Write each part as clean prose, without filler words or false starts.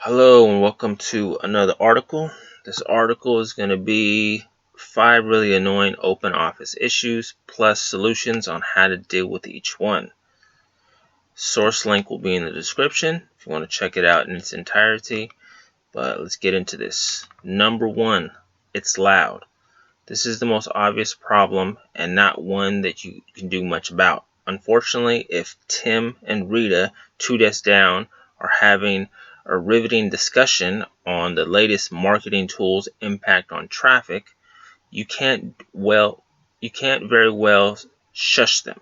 Hello and welcome to another article. This article is going to be 5 really annoying open office issues plus solutions on how to deal with each one. Source link will be in the description if you want to check it out in its entirety. But let's get into this. Number 1, it's loud. This is the most obvious problem and not one that you can do much about. Unfortunately, if Tim and Rita, 2 desks down, are having a riveting discussion on the latest marketing tools' impact on traffic, you can't very well shush them.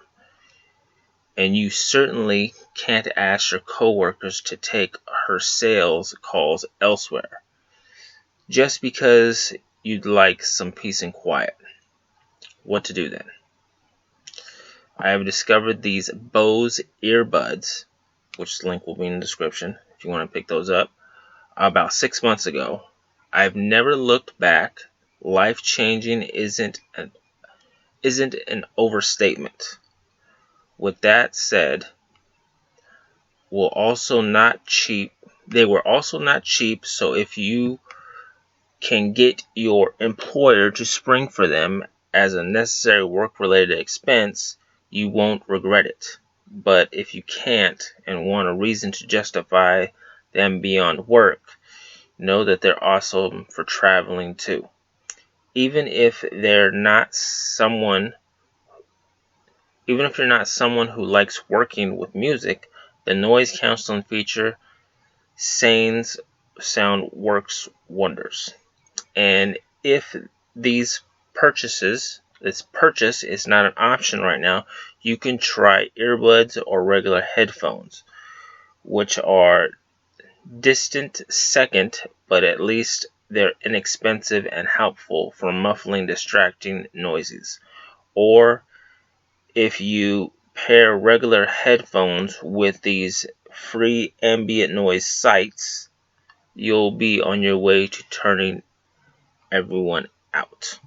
And you certainly can't ask your coworkers to take her sales calls elsewhere just because you'd like some peace and quiet. What to do then? I have discovered these Bose Ear Buds, which the link will be in the description if you want to pick those up, about 6 months ago. I've never looked back. Life-changing isn't an overstatement. With that said, they were also not cheap, so if you can get your employer to spring for them as a necessary work-related expense, you won't regret it. But if you can't and want a reason to justify them beyond work, know that they're awesome for traveling too. Even if you're not someone who likes working with music, the noise canceling feature Sane's Sound works wonders. And if this purchase is not an option right now, you can try earbuds or regular headphones, which are distant second, but at least they're inexpensive and helpful for muffling distracting noises. Or if you pair regular headphones with these free ambient noise sites, you'll be on your way to turning everyone out.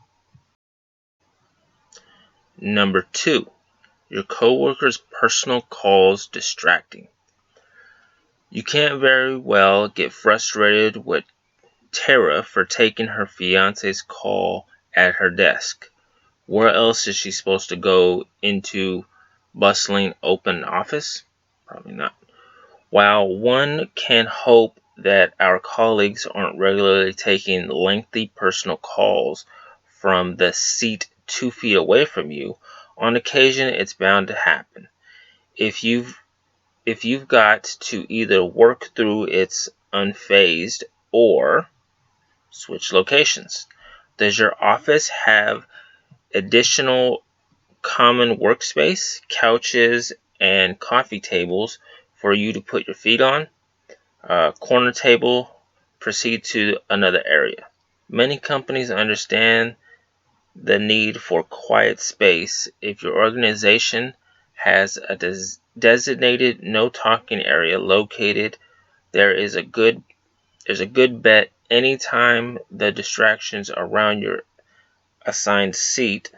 Number 2, your coworker's personal calls distracting. You can't very well get frustrated with Tara for taking her fiance's call at her desk. Where else is she supposed to go into bustling open office? Probably not. While one can hope that our colleagues aren't regularly taking lengthy personal calls from the seat 2 feet away from you, on occasion it's bound to happen. If you've got to either work through it's unfazed or switch locations. Does your office have additional common workspace, couches, and coffee tables for you to put your feet on? Corner table, proceed to another area. Many companies understand the need for quiet space. If your organization has a designated no talking area located, there's a good bet anytime the distractions around your assigned seat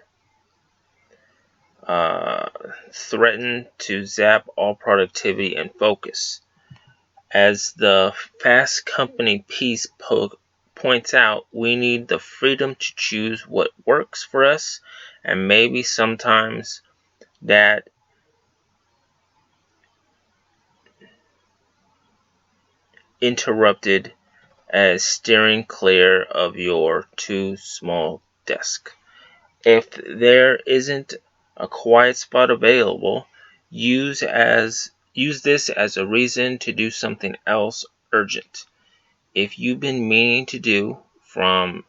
threaten to zap all productivity and focus. As the Fast Company piece points out, we need the freedom to choose what works for us, and maybe sometimes that interrupted as steering clear of your too small desk. If there isn't a quiet spot available, use this as a reason to do something else urgent. If you've been meaning to do, from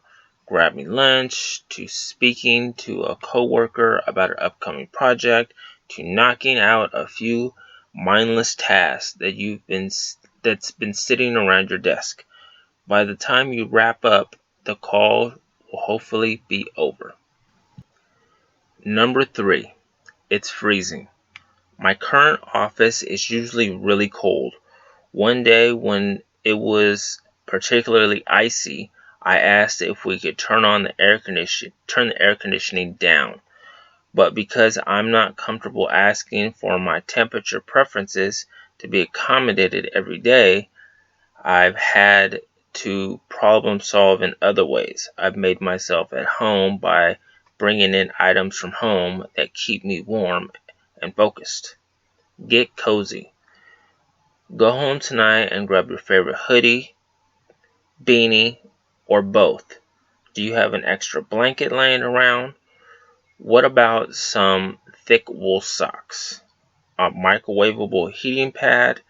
grabbing lunch to speaking to a coworker about an upcoming project to knocking out a few mindless tasks that's been sitting around your desk, by the time you wrap up, the call will hopefully be over. Number 3, it's freezing. My current office is usually really cold. One day when it was particularly icy, I asked if we could turn the air conditioning down. But because I'm not comfortable asking for my temperature preferences to be accommodated every day, I've had to problem solve in other ways. I've made myself at home by bringing in items from home that keep me warm and focused. Get cozy. Go home tonight and grab your favorite hoodie, beanie, or both. Do you have an extra blanket laying around? What about some thick wool socks? A microwavable heating pad?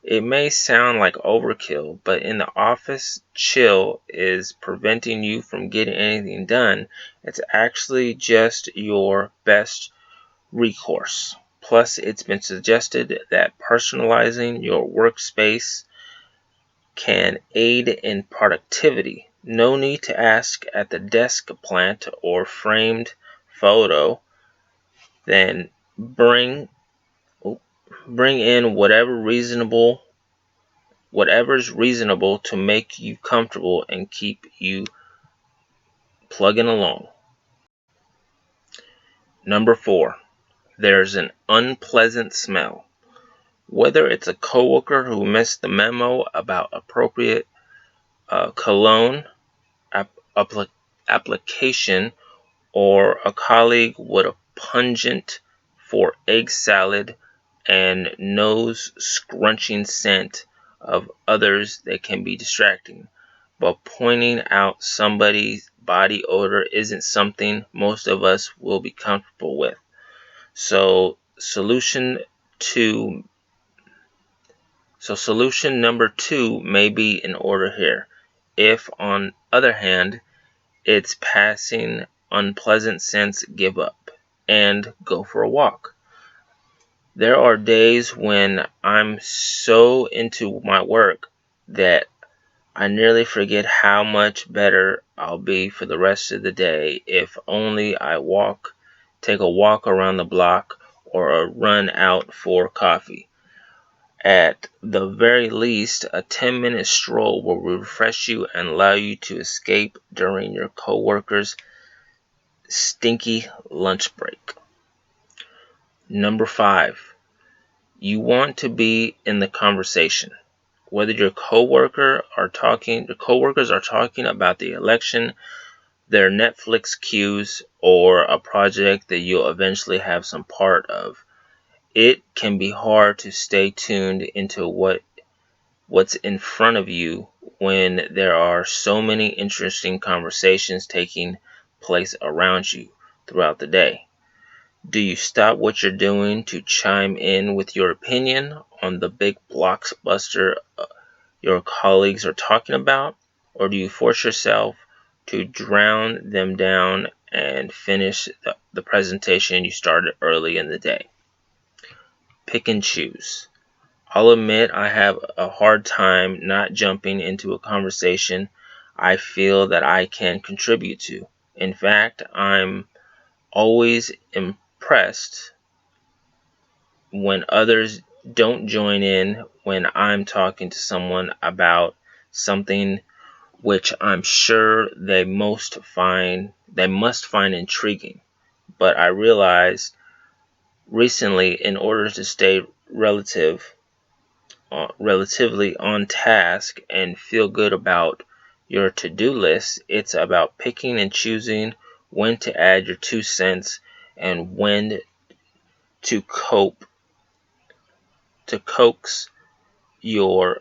It may sound like overkill, but in the office, chill is preventing you from getting anything done. It's actually just your best recourse. Plus, it's been suggested that personalizing your workspace can aid in productivity. No need to ask at the desk plant or framed photo. Then bring in whatever's reasonable to make you comfortable and keep you plugging along. Number 4, there's an unpleasant smell. Whether it's a coworker who missed the memo about appropriate cologne application, or a colleague with a pungent for egg salad and nose scrunching scent of others that can be distracting. But pointing out somebody's body odor isn't something most of us will be comfortable with. So to solution number 2 may be in order here. If, on other hand, it's passing unpleasant scents, give up and go for a walk. There are days when I'm so into my work that I nearly forget how much better I'll be for the rest of the day if only take a walk around the block or a run out for coffee. At the very least, a 10-minute stroll will refresh you and allow you to escape during your coworkers' stinky lunch break. Number 5, you want to be in the conversation. Whether your coworkers are talking about the election, their Netflix queues, or a project that you'll eventually have some part of, it can be hard to stay tuned into what's in front of you when there are so many interesting conversations taking place around you throughout the day. Do you stop what you're doing to chime in with your opinion on the big blockbuster your colleagues are talking about? Or do you force yourself to drown them down and finish the presentation you started early in the day? Pick and choose. I'll admit I have a hard time not jumping into a conversation I feel that I can contribute to. In fact, I'm always impressed when others don't join in when I'm talking to someone about something which I'm sure they must find intriguing. But I realized recently, in order to stay relatively on task and feel good about your to-do list, it's about picking and choosing when to add your 2 cents and when to coax your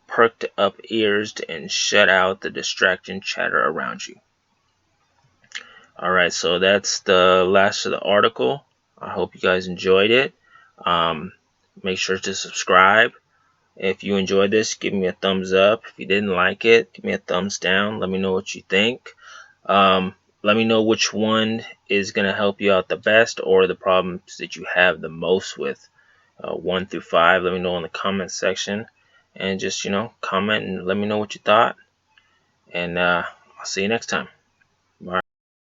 perked up ears and shut out the distraction chatter around you. Alright, so that's the last of the article. I hope you guys enjoyed it. Make sure to subscribe. If you enjoyed this, give me a thumbs up. If you didn't like it, give me a thumbs down. Let me know what you think. Let me know which one is going to help you out the best, or the problems that you have the most with 1 through 5. Let me know in the comment section. And just, comment and let me know what you thought. And I'll see you next time. Bye.